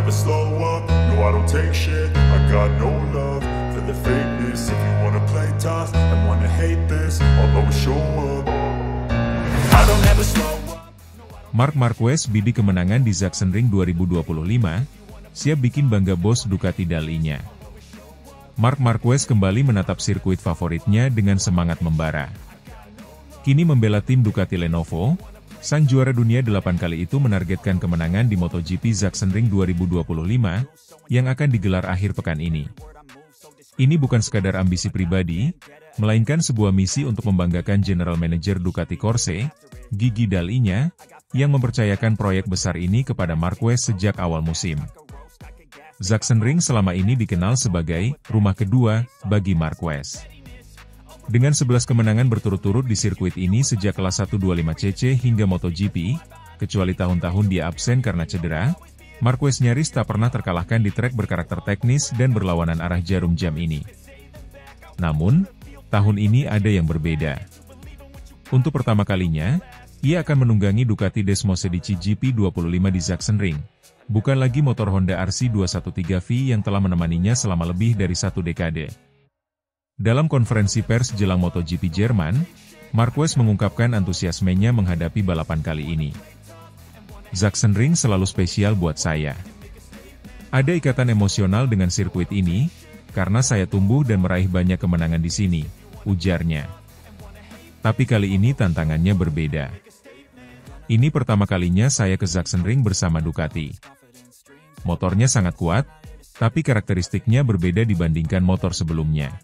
never slow up, no I don't take shit. I got no love for the fakeness. If you wanna play tough and wanna hate this, I'll always show up. I don't ever slow up. Marc Marquez bidik kemenangan di Sachsenring 2025, siap bikin bangga bos Ducati Dalinya. Marc Marquez kembali menatap sirkuit favoritnya dengan semangat membara. Kini membela tim Ducati Lenovo, sang juara dunia 8 kali itu menargetkan kemenangan di MotoGP Sachsenring 2025, yang akan digelar akhir pekan ini. Ini bukan sekadar ambisi pribadi, melainkan sebuah misi untuk membanggakan General Manager Ducati Corse, Gigi Dalinya, yang mempercayakan proyek besar ini kepada Marquez sejak awal musim. Sachsenring selama ini dikenal sebagai rumah kedua bagi Marquez. Dengan 11 kemenangan berturut-turut di sirkuit ini sejak kelas 125cc hingga MotoGP, kecuali tahun-tahun dia absen karena cedera, Marquez nyaris tak pernah terkalahkan di trek berkarakter teknis dan berlawanan arah jarum jam ini. Namun, tahun ini ada yang berbeda. Untuk pertama kalinya, ia akan menunggangi Ducati Desmosedici GP25 di Sachsenring, bukan lagi motor Honda RC213V yang telah menemaninya selama lebih dari 1 dekade. Dalam konferensi pers jelang MotoGP Jerman, Marquez mengungkapkan antusiasmenya menghadapi balapan kali ini. Sachsenring selalu spesial buat saya. Ada ikatan emosional dengan sirkuit ini, karena saya tumbuh dan meraih banyak kemenangan di sini, ujarnya. Tapi kali ini tantangannya berbeda. Ini pertama kalinya saya ke Sachsenring bersama Ducati. Motornya sangat kuat, tapi karakteristiknya berbeda dibandingkan motor sebelumnya.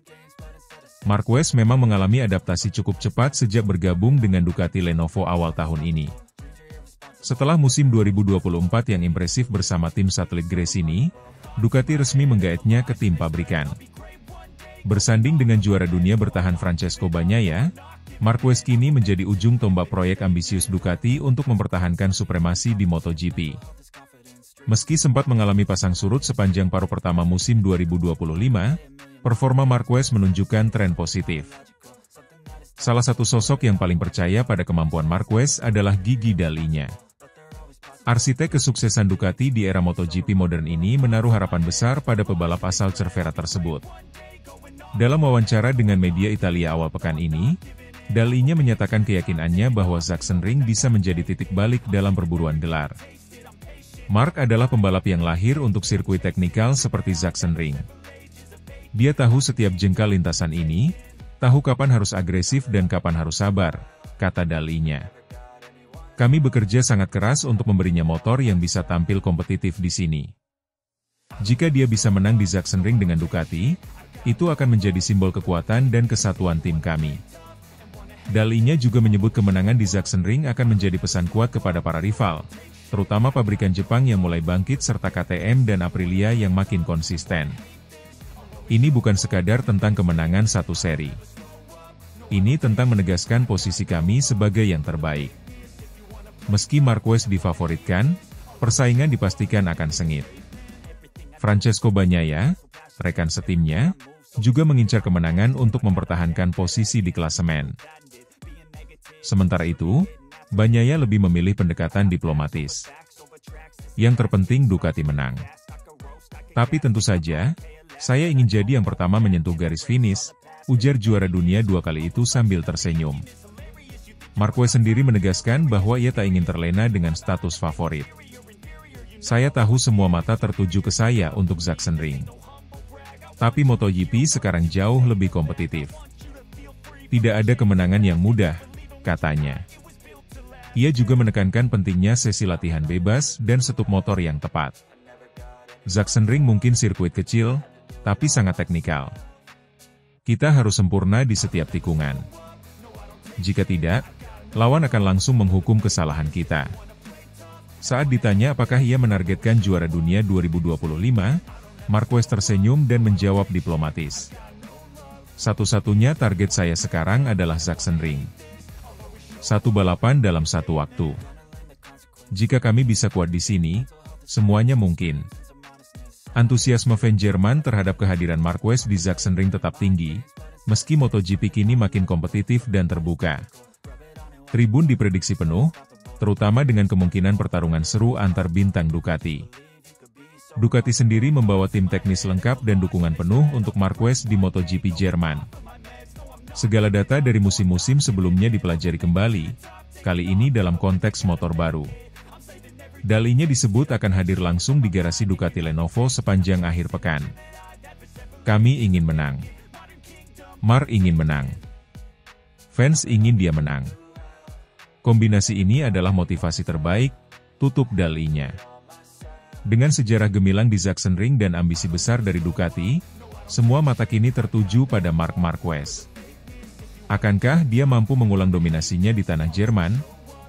Marquez memang mengalami adaptasi cukup cepat sejak bergabung dengan Ducati Lenovo awal tahun ini. Setelah musim 2024 yang impresif bersama tim satelit Gresini, Ducati resmi menggaetnya ke tim pabrikan. Bersanding dengan juara dunia bertahan Francesco Bagnaia, Marquez kini menjadi ujung tombak proyek ambisius Ducati untuk mempertahankan supremasi di MotoGP. Meski sempat mengalami pasang surut sepanjang paruh pertama musim 2025, performa Marquez menunjukkan tren positif. Salah satu sosok yang paling percaya pada kemampuan Marquez adalah Gigi Dalinya. Arsitek kesuksesan Ducati di era MotoGP modern ini menaruh harapan besar pada pebalap asal Cervera tersebut. Dalam wawancara dengan media Italia awal pekan ini, Dalinya menyatakan keyakinannya bahwa Sachsenring bisa menjadi titik balik dalam perburuan gelar. Marc adalah pembalap yang lahir untuk sirkuit teknikal seperti Sachsenring. Dia tahu setiap jengkal lintasan ini, tahu kapan harus agresif dan kapan harus sabar, kata Dalinya. Kami bekerja sangat keras untuk memberinya motor yang bisa tampil kompetitif di sini. Jika dia bisa menang di Sachsenring dengan Ducati, itu akan menjadi simbol kekuatan dan kesatuan tim kami. Dalinya juga menyebut kemenangan di Sachsenring akan menjadi pesan kuat kepada para rival, terutama pabrikan Jepang yang mulai bangkit serta KTM dan Aprilia yang makin konsisten. Ini bukan sekadar tentang kemenangan satu seri. Ini tentang menegaskan posisi kami sebagai yang terbaik. Meski Marquez difavoritkan, persaingan dipastikan akan sengit. Francesco Bagnaia, rekan setimnya, juga mengincar kemenangan untuk mempertahankan posisi di klasemen. Sementara itu, Bagnaia lebih memilih pendekatan diplomatis. Yang terpenting Ducati menang. Tapi tentu saja, saya ingin jadi yang pertama menyentuh garis finish, ujar juara dunia 2 kali itu sambil tersenyum. Marquez sendiri menegaskan bahwa ia tak ingin terlena dengan status favorit. Saya tahu semua mata tertuju ke saya untuk Sachsenring. Tapi MotoGP sekarang jauh lebih kompetitif. Tidak ada kemenangan yang mudah, katanya. Ia juga menekankan pentingnya sesi latihan bebas dan setup motor yang tepat. Sachsenring mungkin sirkuit kecil, tapi sangat teknikal. Kita harus sempurna di setiap tikungan. Jika tidak, lawan akan langsung menghukum kesalahan kita. Saat ditanya apakah ia menargetkan juara dunia 2025, Marquez tersenyum dan menjawab diplomatis. Satu-satunya target saya sekarang adalah Sachsenring. 1 balapan dalam 1 waktu. Jika kami bisa kuat di sini, semuanya mungkin. Antusiasme fans Jerman terhadap kehadiran Marquez di Sachsenring tetap tinggi, meski MotoGP kini makin kompetitif dan terbuka. Tribun diprediksi penuh, terutama dengan kemungkinan pertarungan seru antar bintang Ducati. Ducati sendiri membawa tim teknis lengkap dan dukungan penuh untuk Marquez di MotoGP Jerman. Segala data dari musim-musim sebelumnya dipelajari kembali, kali ini dalam konteks motor baru. Dalinya disebut akan hadir langsung di garasi Ducati Lenovo sepanjang akhir pekan. Kami ingin menang. Mark ingin menang. Fans ingin dia menang. Kombinasi ini adalah motivasi terbaik, tutup dalinya. Dengan sejarah gemilang di Sachsenring dan ambisi besar dari Ducati, semua mata kini tertuju pada Marc Marquez. Akankah dia mampu mengulang dominasinya di tanah Jerman,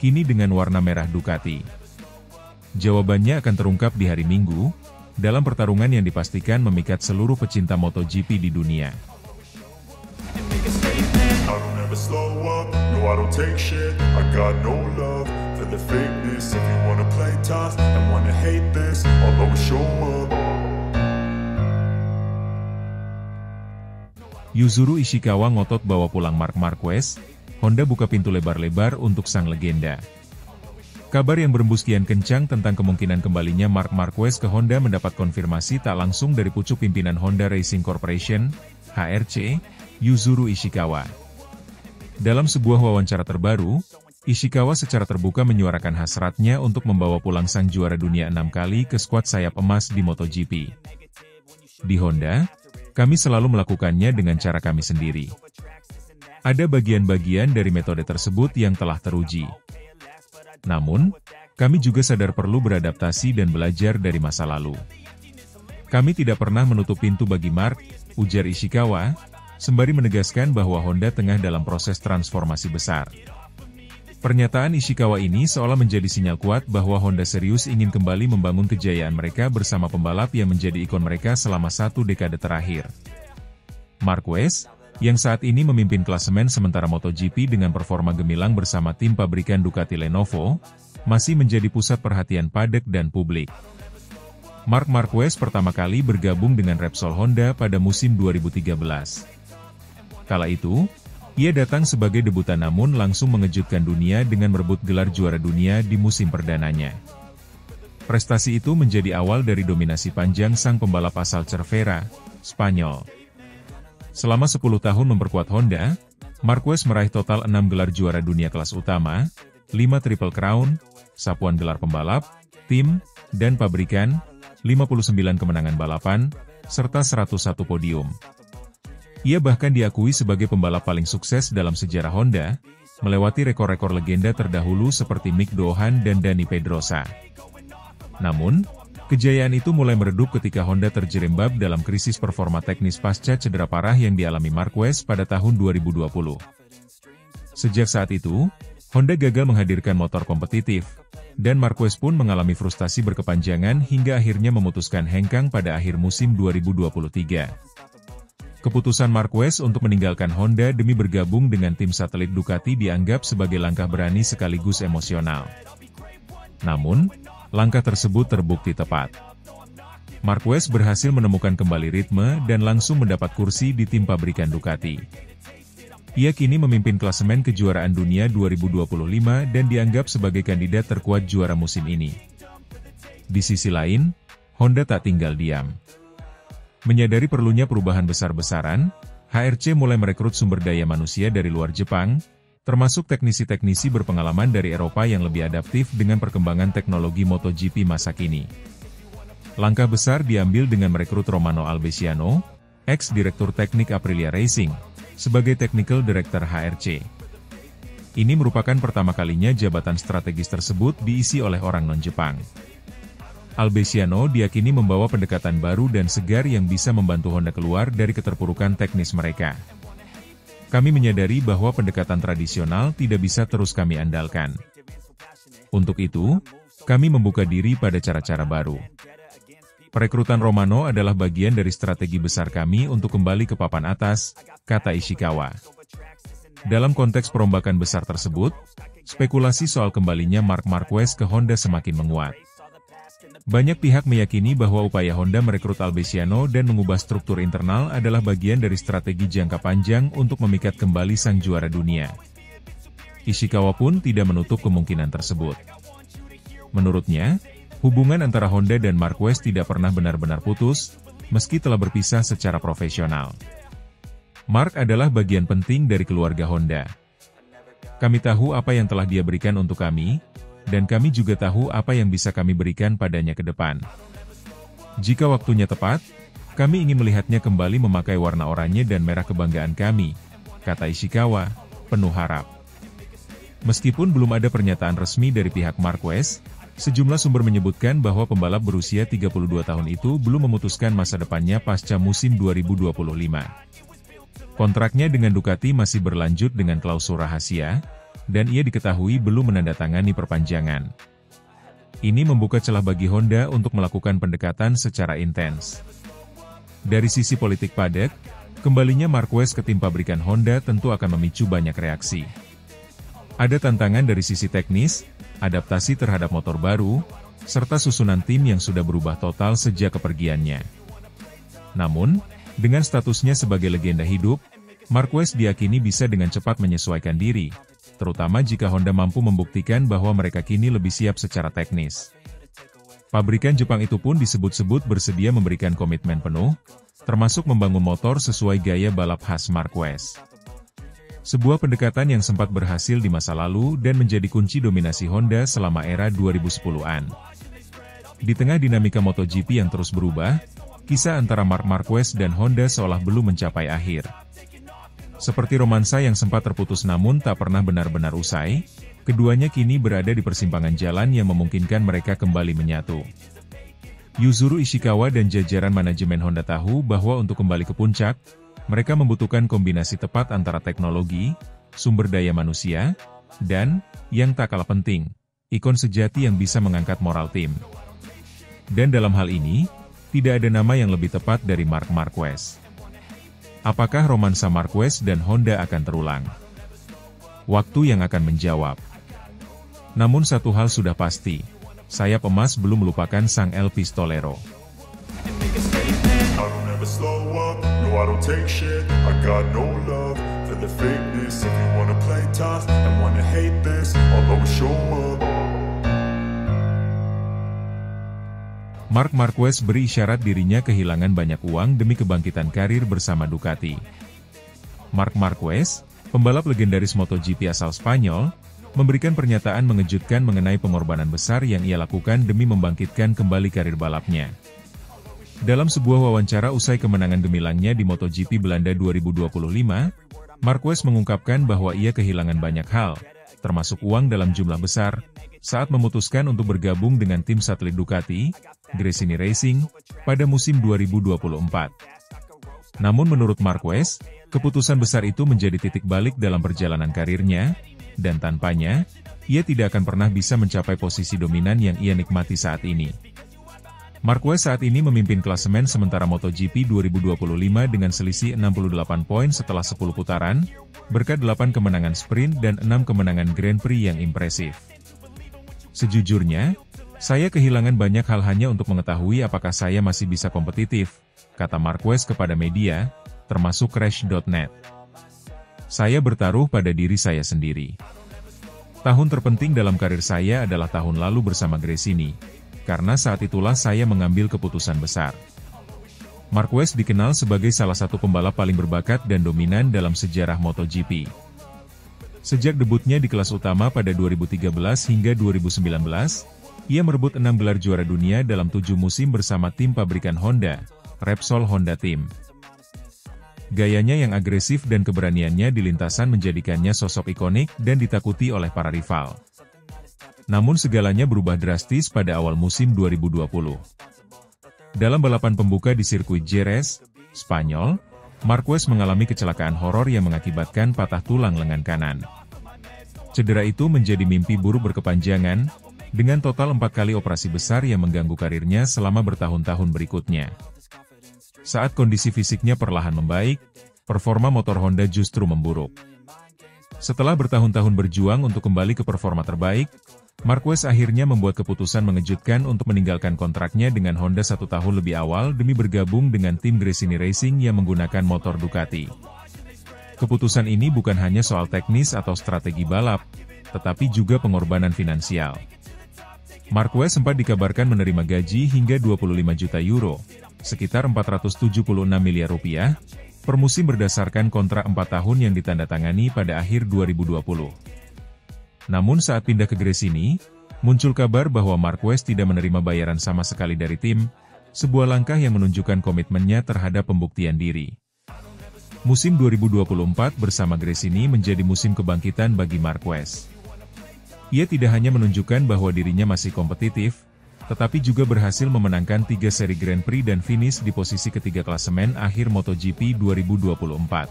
kini dengan warna merah Ducati? Jawabannya akan terungkap di hari Minggu, dalam pertarungan yang dipastikan memikat seluruh pecinta MotoGP di dunia. Slow up, no I don't take shit, I got no love for the fakeness. If you wanna play tough and wanna hate this, I'll always show up. Yuzuru Ishikawa ngotot bawa pulang Marc Marquez, Honda buka pintu lebar-lebar untuk sang legenda. Kabar yang berembus kian kencang tentang kemungkinan kembalinya Marc Marquez ke Honda mendapat konfirmasi tak langsung dari pucuk pimpinan Honda Racing Corporation, HRC, Yuzuru Ishikawa. Dalam sebuah wawancara terbaru, Ishikawa secara terbuka menyuarakan hasratnya untuk membawa pulang sang juara dunia 6 kali ke skuad sayap emas di MotoGP. Di Honda, kami selalu melakukannya dengan cara kami sendiri. Ada bagian-bagian dari metode tersebut yang telah teruji. Namun, kami juga sadar perlu beradaptasi dan belajar dari masa lalu. Kami tidak pernah menutup pintu bagi Marc, ujar Ishikawa, sembari menegaskan bahwa Honda tengah dalam proses transformasi besar. Pernyataan Ishikawa ini seolah menjadi sinyal kuat bahwa Honda serius ingin kembali membangun kejayaan mereka bersama pembalap yang menjadi ikon mereka selama 1 dekade terakhir. Marquez, yang saat ini memimpin klasemen sementara MotoGP dengan performa gemilang bersama tim pabrikan Ducati Lenovo, masih menjadi pusat perhatian padek dan publik. Marc Marquez pertama kali bergabung dengan Repsol Honda pada musim 2013. Kala itu, ia datang sebagai debutan namun langsung mengejutkan dunia dengan merebut gelar juara dunia di musim perdananya. Prestasi itu menjadi awal dari dominasi panjang sang pembalap asal Cervera, Spanyol. Selama 10 tahun memperkuat Honda, Marquez meraih total 6 gelar juara dunia kelas utama, 5 Triple Crown, sapuan gelar pembalap, tim, dan pabrikan, 59 kemenangan balapan, serta 101 podium. Ia bahkan diakui sebagai pembalap paling sukses dalam sejarah Honda, melewati rekor-rekor legenda terdahulu seperti Mick Doohan dan Dani Pedrosa. Namun, kejayaan itu mulai meredup ketika Honda terjerembab dalam krisis performa teknis pasca cedera parah yang dialami Marquez pada tahun 2020. Sejak saat itu, Honda gagal menghadirkan motor kompetitif, dan Marquez pun mengalami frustasi berkepanjangan hingga akhirnya memutuskan hengkang pada akhir musim 2023. Keputusan Marquez untuk meninggalkan Honda demi bergabung dengan tim satelit Ducati dianggap sebagai langkah berani sekaligus emosional. Namun, langkah tersebut terbukti tepat. Marquez berhasil menemukan kembali ritme dan langsung mendapat kursi di tim pabrikan Ducati. Ia kini memimpin klasemen kejuaraan dunia 2025 dan dianggap sebagai kandidat terkuat juara musim ini. Di sisi lain, Honda tak tinggal diam. Menyadari perlunya perubahan besar-besaran, HRC mulai merekrut sumber daya manusia dari luar Jepang, termasuk teknisi-teknisi berpengalaman dari Eropa yang lebih adaptif dengan perkembangan teknologi MotoGP masa kini. Langkah besar diambil dengan merekrut Romano Albesiano, ex-direktur teknik Aprilia Racing, sebagai Technical Director HRC. Ini merupakan pertama kalinya jabatan strategis tersebut diisi oleh orang non-Jepang. Albesiano diyakini membawa pendekatan baru dan segar yang bisa membantu Honda keluar dari keterpurukan teknis mereka. Kami menyadari bahwa pendekatan tradisional tidak bisa terus kami andalkan. Untuk itu, kami membuka diri pada cara-cara baru. Perekrutan Romano adalah bagian dari strategi besar kami untuk kembali ke papan atas, kata Ishikawa. Dalam konteks perombakan besar tersebut, spekulasi soal kembalinya Marc Marquez ke Honda semakin menguat. Banyak pihak meyakini bahwa upaya Honda merekrut Albesiano dan mengubah struktur internal adalah bagian dari strategi jangka panjang untuk memikat kembali sang juara dunia. Ishikawa pun tidak menutup kemungkinan tersebut. Menurutnya, Hubungan antara Honda dan Marquez tidak pernah benar-benar putus, meski telah berpisah secara profesional. Mark adalah bagian penting dari keluarga Honda. Kami tahu apa yang telah dia berikan untuk kami, dan kami juga tahu apa yang bisa kami berikan padanya ke depan. Jika waktunya tepat, kami ingin melihatnya kembali memakai warna oranye dan merah kebanggaan kami, kata Ishikawa, penuh harap. Meskipun belum ada pernyataan resmi dari pihak Marquez, sejumlah sumber menyebutkan bahwa pembalap berusia 32 tahun itu belum memutuskan masa depannya pasca musim 2025. Kontraknya dengan Ducati masih berlanjut dengan klausul rahasia, dan ia diketahui belum menandatangani perpanjangan. Ini membuka celah bagi Honda untuk melakukan pendekatan secara intens. Dari sisi politik paddock, kembalinya Marquez ke tim pabrikan Honda tentu akan memicu banyak reaksi. Ada tantangan dari sisi teknis, adaptasi terhadap motor baru, serta susunan tim yang sudah berubah total sejak kepergiannya. Namun, dengan statusnya sebagai legenda hidup, Marquez diyakini bisa dengan cepat menyesuaikan diri, terutama jika Honda mampu membuktikan bahwa mereka kini lebih siap secara teknis. Pabrikan Jepang itu pun disebut-sebut bersedia memberikan komitmen penuh, termasuk membangun motor sesuai gaya balap khas Marquez. Sebuah pendekatan yang sempat berhasil di masa lalu dan menjadi kunci dominasi Honda selama era 2010-an. Di tengah dinamika MotoGP yang terus berubah, kisah antara Marc Marquez dan Honda seolah belum mencapai akhir. Seperti romansa yang sempat terputus namun tak pernah benar-benar usai, keduanya kini berada di persimpangan jalan yang memungkinkan mereka kembali menyatu. Yuzuru Ishikawa dan jajaran manajemen Honda tahu bahwa untuk kembali ke puncak, mereka membutuhkan kombinasi tepat antara teknologi, sumber daya manusia, dan, yang tak kalah penting, ikon sejati yang bisa mengangkat moral tim. Dan dalam hal ini, tidak ada nama yang lebih tepat dari Marc Marquez. Apakah romansa Marquez dan Honda akan terulang? Waktu yang akan menjawab. Namun satu hal sudah pasti, sayap emas belum melupakan sang El Pistolero. Marc Marquez beri isyarat dirinya kehilangan banyak uang demi kebangkitan karir bersama Ducati. Marc Marquez, pembalap legendaris MotoGP asal Spanyol, memberikan pernyataan mengejutkan mengenai pengorbanan besar yang ia lakukan demi membangkitkan kembali karir balapnya. Dalam sebuah wawancara usai kemenangan gemilangnya di MotoGP Belanda 2025, Marquez mengungkapkan bahwa ia kehilangan banyak hal, termasuk uang dalam jumlah besar, saat memutuskan untuk bergabung dengan tim satelit Ducati, Gresini Racing, pada musim 2024. Namun menurut Marquez, keputusan besar itu menjadi titik balik dalam perjalanan karirnya, dan tanpanya, ia tidak akan pernah bisa mencapai posisi dominan yang ia nikmati saat ini. Marquez saat ini memimpin klasemen sementara MotoGP 2025 dengan selisih 68 poin setelah 10 putaran, berkat 8 kemenangan sprint dan 6 kemenangan Grand Prix yang impresif. Sejujurnya, saya kehilangan banyak hal hanya untuk mengetahui apakah saya masih bisa kompetitif, kata Marquez kepada media, termasuk Crash.net. Saya bertaruh pada diri saya sendiri. Tahun terpenting dalam karir saya adalah tahun lalu bersama Gresini, karena saat itulah saya mengambil keputusan besar. Marquez dikenal sebagai salah satu pembalap paling berbakat dan dominan dalam sejarah MotoGP. Sejak debutnya di kelas utama pada 2013 hingga 2019, ia merebut 6 gelar juara dunia dalam 7 musim bersama tim pabrikan Honda, Repsol Honda Team. Gayanya yang agresif dan keberaniannya di lintasan menjadikannya sosok ikonik dan ditakuti oleh para rival. Namun segalanya berubah drastis pada awal musim 2020. Dalam balapan pembuka di sirkuit Jerez, Spanyol, Marquez mengalami kecelakaan horor yang mengakibatkan patah tulang lengan kanan. Cedera itu menjadi mimpi buruk berkepanjangan, dengan total 4 kali operasi besar yang mengganggu karirnya selama bertahun-tahun berikutnya. Saat kondisi fisiknya perlahan membaik, performa motor Honda justru memburuk. Setelah bertahun-tahun berjuang untuk kembali ke performa terbaik, Marquez akhirnya membuat keputusan mengejutkan untuk meninggalkan kontraknya dengan Honda 1 tahun lebih awal demi bergabung dengan tim Gresini Racing yang menggunakan motor Ducati. Keputusan ini bukan hanya soal teknis atau strategi balap, tetapi juga pengorbanan finansial. Marquez sempat dikabarkan menerima gaji hingga 25 juta euro, sekitar 476 miliar rupiah, per musim berdasarkan kontrak 4 tahun yang ditandatangani pada akhir 2020. Namun saat pindah ke Gresini, muncul kabar bahwa Marquez tidak menerima bayaran sama sekali dari tim, sebuah langkah yang menunjukkan komitmennya terhadap pembuktian diri. Musim 2024 bersama Gresini menjadi musim kebangkitan bagi Marquez. Ia tidak hanya menunjukkan bahwa dirinya masih kompetitif, tetapi juga berhasil memenangkan 3 seri Grand Prix dan finish di posisi ketiga klasemen akhir MotoGP 2024.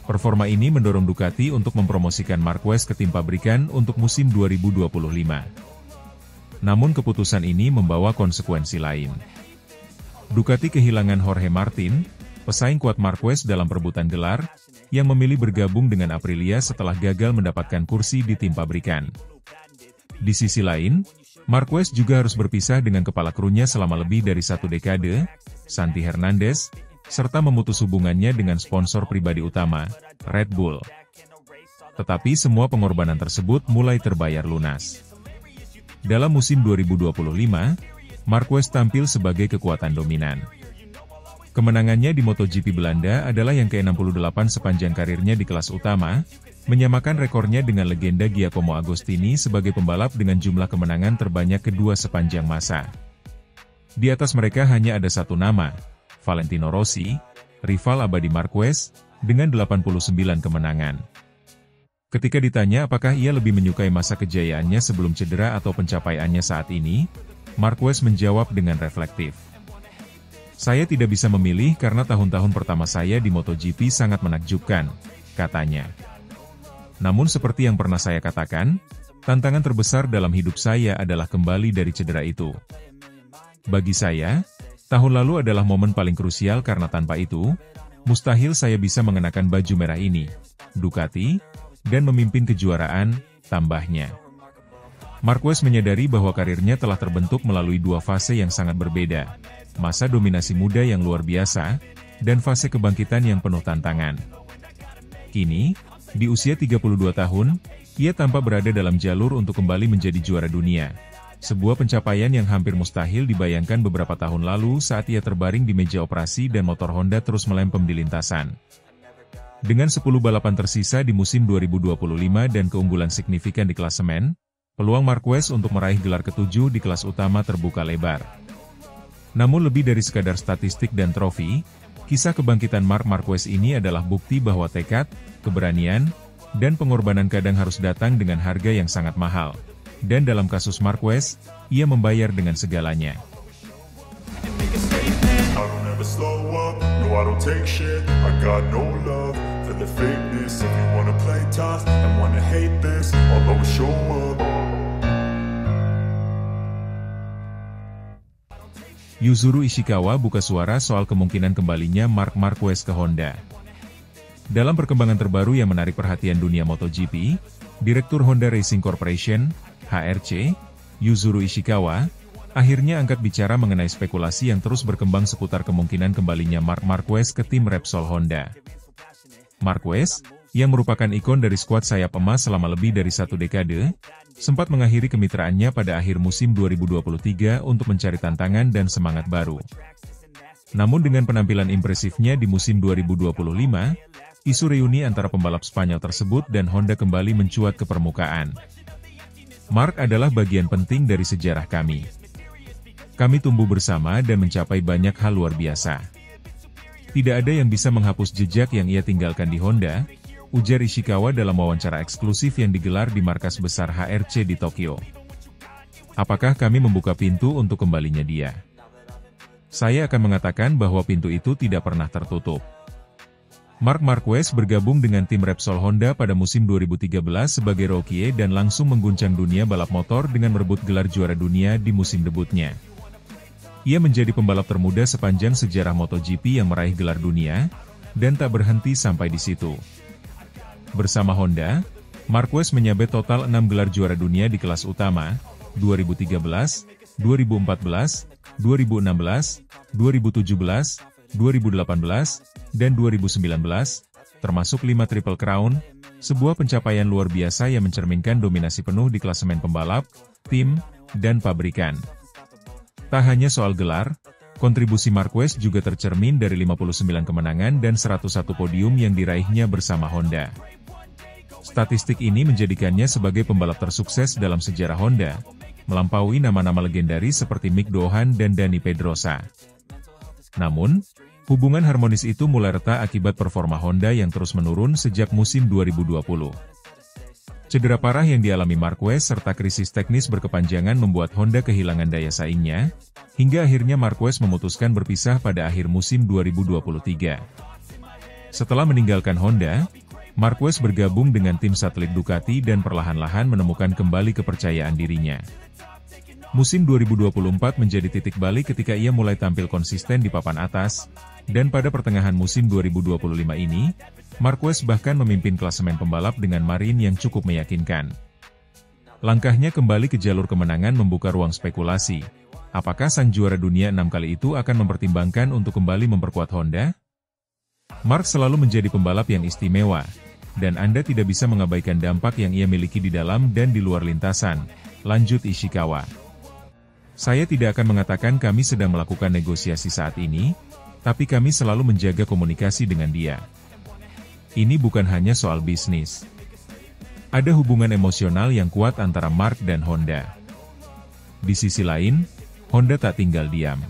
Performa ini mendorong Ducati untuk mempromosikan Marquez ke tim pabrikan untuk musim 2025. Namun keputusan ini membawa konsekuensi lain. Ducati kehilangan Jorge Martin, pesaing kuat Marquez dalam perebutan gelar, yang memilih bergabung dengan Aprilia setelah gagal mendapatkan kursi di tim pabrikan. Di sisi lain, Marquez juga harus berpisah dengan kepala krunya selama lebih dari 1 dekade, Santi Hernandez, serta memutus hubungannya dengan sponsor pribadi utama, Red Bull. Tetapi semua pengorbanan tersebut mulai terbayar lunas. Dalam musim 2025, Marquez tampil sebagai kekuatan dominan. Kemenangannya di MotoGP Belanda adalah yang ke-68 sepanjang karirnya di kelas utama, menyamakan rekornya dengan legenda Giacomo Agostini sebagai pembalap dengan jumlah kemenangan terbanyak kedua sepanjang masa. Di atas mereka hanya ada satu nama, Valentino Rossi, rival abadi Marquez, dengan 89 kemenangan. Ketika ditanya apakah ia lebih menyukai masa kejayaannya sebelum cedera atau pencapaiannya saat ini, Marquez menjawab dengan reflektif. Saya tidak bisa memilih karena tahun-tahun pertama saya di MotoGP sangat menakjubkan, katanya. Namun seperti yang pernah saya katakan, tantangan terbesar dalam hidup saya adalah kembali dari cedera itu. Bagi saya, tahun lalu adalah momen paling krusial karena tanpa itu, mustahil saya bisa mengenakan baju merah ini, Ducati, dan memimpin kejuaraan, tambahnya. Marquez menyadari bahwa karirnya telah terbentuk melalui 2 fase yang sangat berbeda. Masa dominasi muda yang luar biasa, dan fase kebangkitan yang penuh tantangan. Kini, di usia 32 tahun, ia tampak berada dalam jalur untuk kembali menjadi juara dunia. Sebuah pencapaian yang hampir mustahil dibayangkan beberapa tahun lalu saat ia terbaring di meja operasi dan motor Honda terus melempem di lintasan. Dengan 10 balapan tersisa di musim 2025 dan keunggulan signifikan di klasemen, peluang Marquez untuk meraih gelar ke-7 di kelas utama terbuka lebar. Namun lebih dari sekadar statistik dan trofi, kisah kebangkitan Marc Marquez ini adalah bukti bahwa tekad, keberanian, dan pengorbanan kadang harus datang dengan harga yang sangat mahal. Dan dalam kasus Marquez, ia membayar dengan segalanya. Yuzuru Ishikawa buka suara soal kemungkinan kembalinya Marc Marquez ke Honda. Dalam perkembangan terbaru yang menarik perhatian dunia MotoGP, Direktur Honda Racing Corporation, HRC, Yuzuru Ishikawa, akhirnya angkat bicara mengenai spekulasi yang terus berkembang seputar kemungkinan kembalinya Marc Marquez ke tim Repsol Honda. Marquez, yang merupakan ikon dari skuad sayap emas selama lebih dari 1 dekade, sempat mengakhiri kemitraannya pada akhir musim 2023 untuk mencari tantangan dan semangat baru. Namun dengan penampilan impresifnya di musim 2025, isu reuni antara pembalap Spanyol tersebut dan Honda kembali mencuat ke permukaan. Marc adalah bagian penting dari sejarah kami. Kami tumbuh bersama dan mencapai banyak hal luar biasa. Tidak ada yang bisa menghapus jejak yang ia tinggalkan di Honda, ujar Ishikawa dalam wawancara eksklusif yang digelar di markas besar HRC di Tokyo. Apakah kami membuka pintu untuk kembalinya dia? Saya akan mengatakan bahwa pintu itu tidak pernah tertutup. Marc Marquez bergabung dengan tim Repsol Honda pada musim 2013 sebagai rookie dan langsung mengguncang dunia balap motor dengan merebut gelar juara dunia di musim debutnya. Ia menjadi pembalap termuda sepanjang sejarah MotoGP yang meraih gelar dunia, dan tak berhenti sampai di situ. Bersama Honda, Marquez menyabet total 6 gelar juara dunia di kelas utama, 2013, 2014, 2016, 2017, 2018, dan 2019, termasuk 5 Triple Crown, sebuah pencapaian luar biasa yang mencerminkan dominasi penuh di klasemen pembalap, tim, dan pabrikan. Tak hanya soal gelar, kontribusi Marquez juga tercermin dari 59 kemenangan dan 101 podium yang diraihnya bersama Honda. Statistik ini menjadikannya sebagai pembalap tersukses dalam sejarah Honda, melampaui nama-nama legendaris seperti Mick Doohan dan Dani Pedrosa. Namun, hubungan harmonis itu mulai retak akibat performa Honda yang terus menurun sejak musim 2020. Cedera parah yang dialami Marquez serta krisis teknis berkepanjangan membuat Honda kehilangan daya saingnya, hingga akhirnya Marquez memutuskan berpisah pada akhir musim 2023. Setelah meninggalkan Honda, Marquez bergabung dengan tim satelit Ducati dan perlahan-lahan menemukan kembali kepercayaan dirinya. Musim 2024 menjadi titik balik ketika ia mulai tampil konsisten di papan atas, dan pada pertengahan musim 2025 ini, Marquez bahkan memimpin klasemen pembalap dengan margin yang cukup meyakinkan. Langkahnya kembali ke jalur kemenangan membuka ruang spekulasi. Apakah sang juara dunia 6 kali itu akan mempertimbangkan untuk kembali memperkuat Honda? Mark selalu menjadi pembalap yang istimewa, dan Anda tidak bisa mengabaikan dampak yang ia miliki di dalam dan di luar lintasan, lanjut Ishikawa. Saya tidak akan mengatakan kami sedang melakukan negosiasi saat ini, tapi kami selalu menjaga komunikasi dengan dia. Ini bukan hanya soal bisnis. Ada hubungan emosional yang kuat antara Mark dan Honda. Di sisi lain, Honda tak tinggal diam.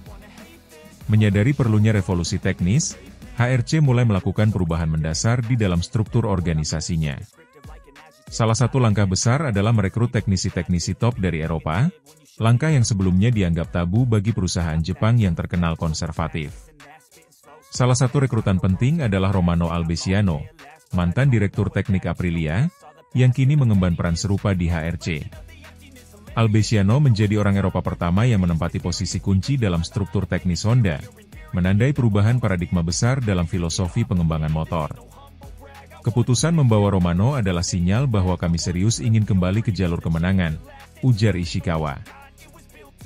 Menyadari perlunya revolusi teknis, HRC mulai melakukan perubahan mendasar di dalam struktur organisasinya. Salah satu langkah besar adalah merekrut teknisi-teknisi top dari Eropa, langkah yang sebelumnya dianggap tabu bagi perusahaan Jepang yang terkenal konservatif. Salah satu rekrutan penting adalah Romano Albesiano, mantan Direktur Teknik Aprilia, yang kini mengemban peran serupa di HRC. Albesiano menjadi orang Eropa pertama yang menempati posisi kunci dalam struktur teknis Honda, menandai perubahan paradigma besar dalam filosofi pengembangan motor. Keputusan membawa Romano adalah sinyal bahwa kami serius ingin kembali ke jalur kemenangan, ujar Ishikawa.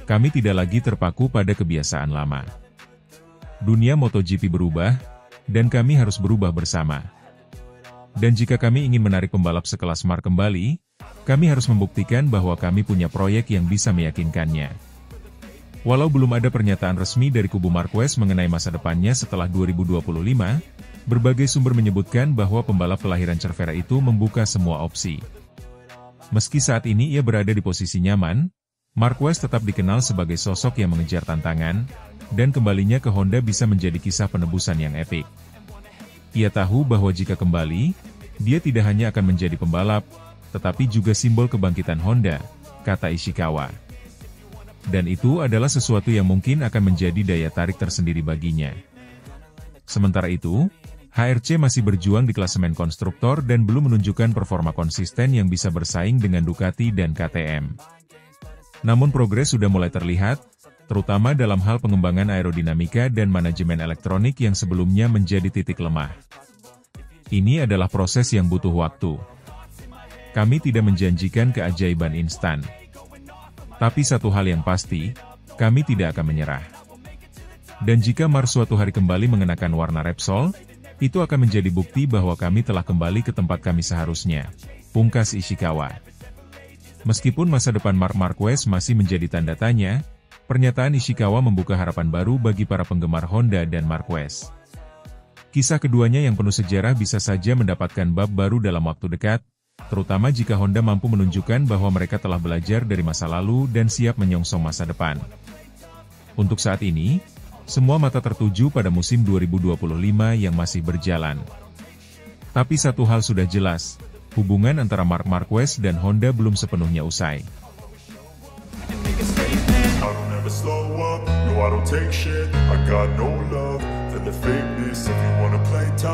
Kami tidak lagi terpaku pada kebiasaan lama. Dunia MotoGP berubah, dan kami harus berubah bersama. Dan jika kami ingin menarik pembalap sekelas Mark kembali, kami harus membuktikan bahwa kami punya proyek yang bisa meyakinkannya. Walau belum ada pernyataan resmi dari kubu Marquez mengenai masa depannya setelah 2025, berbagai sumber menyebutkan bahwa pembalap kelahiran Cervera itu membuka semua opsi. Meski saat ini ia berada di posisi nyaman, Marquez tetap dikenal sebagai sosok yang mengejar tantangan, dan kembalinya ke Honda bisa menjadi kisah penebusan yang epik. Ia tahu bahwa jika kembali, dia tidak hanya akan menjadi pembalap, tetapi juga simbol kebangkitan Honda, kata Ishikawa. Dan itu adalah sesuatu yang mungkin akan menjadi daya tarik tersendiri baginya. Sementara itu, HRC masih berjuang di klasemen konstruktor dan belum menunjukkan performa konsisten yang bisa bersaing dengan Ducati dan KTM. Namun progres sudah mulai terlihat, terutama dalam hal pengembangan aerodinamika dan manajemen elektronik yang sebelumnya menjadi titik lemah. Ini adalah proses yang butuh waktu. Kami tidak menjanjikan keajaiban instan. Tapi satu hal yang pasti, kami tidak akan menyerah. Dan jika Mark suatu hari kembali mengenakan warna Repsol, itu akan menjadi bukti bahwa kami telah kembali ke tempat kami seharusnya, pungkas Ishikawa. Meskipun masa depan Marc Marquez masih menjadi tanda tanya, pernyataan Ishikawa membuka harapan baru bagi para penggemar Honda dan Marquez. Kisah keduanya yang penuh sejarah bisa saja mendapatkan bab baru dalam waktu dekat, terutama jika Honda mampu menunjukkan bahwa mereka telah belajar dari masa lalu dan siap menyongsong masa depan. Untuk saat ini, semua mata tertuju pada musim 2025 yang masih berjalan. Tapi satu hal sudah jelas, hubungan antara Marc Marquez dan Honda belum sepenuhnya usai. Slow up, no I don't take shit, I got no love for the fakeness. If you wanna play tough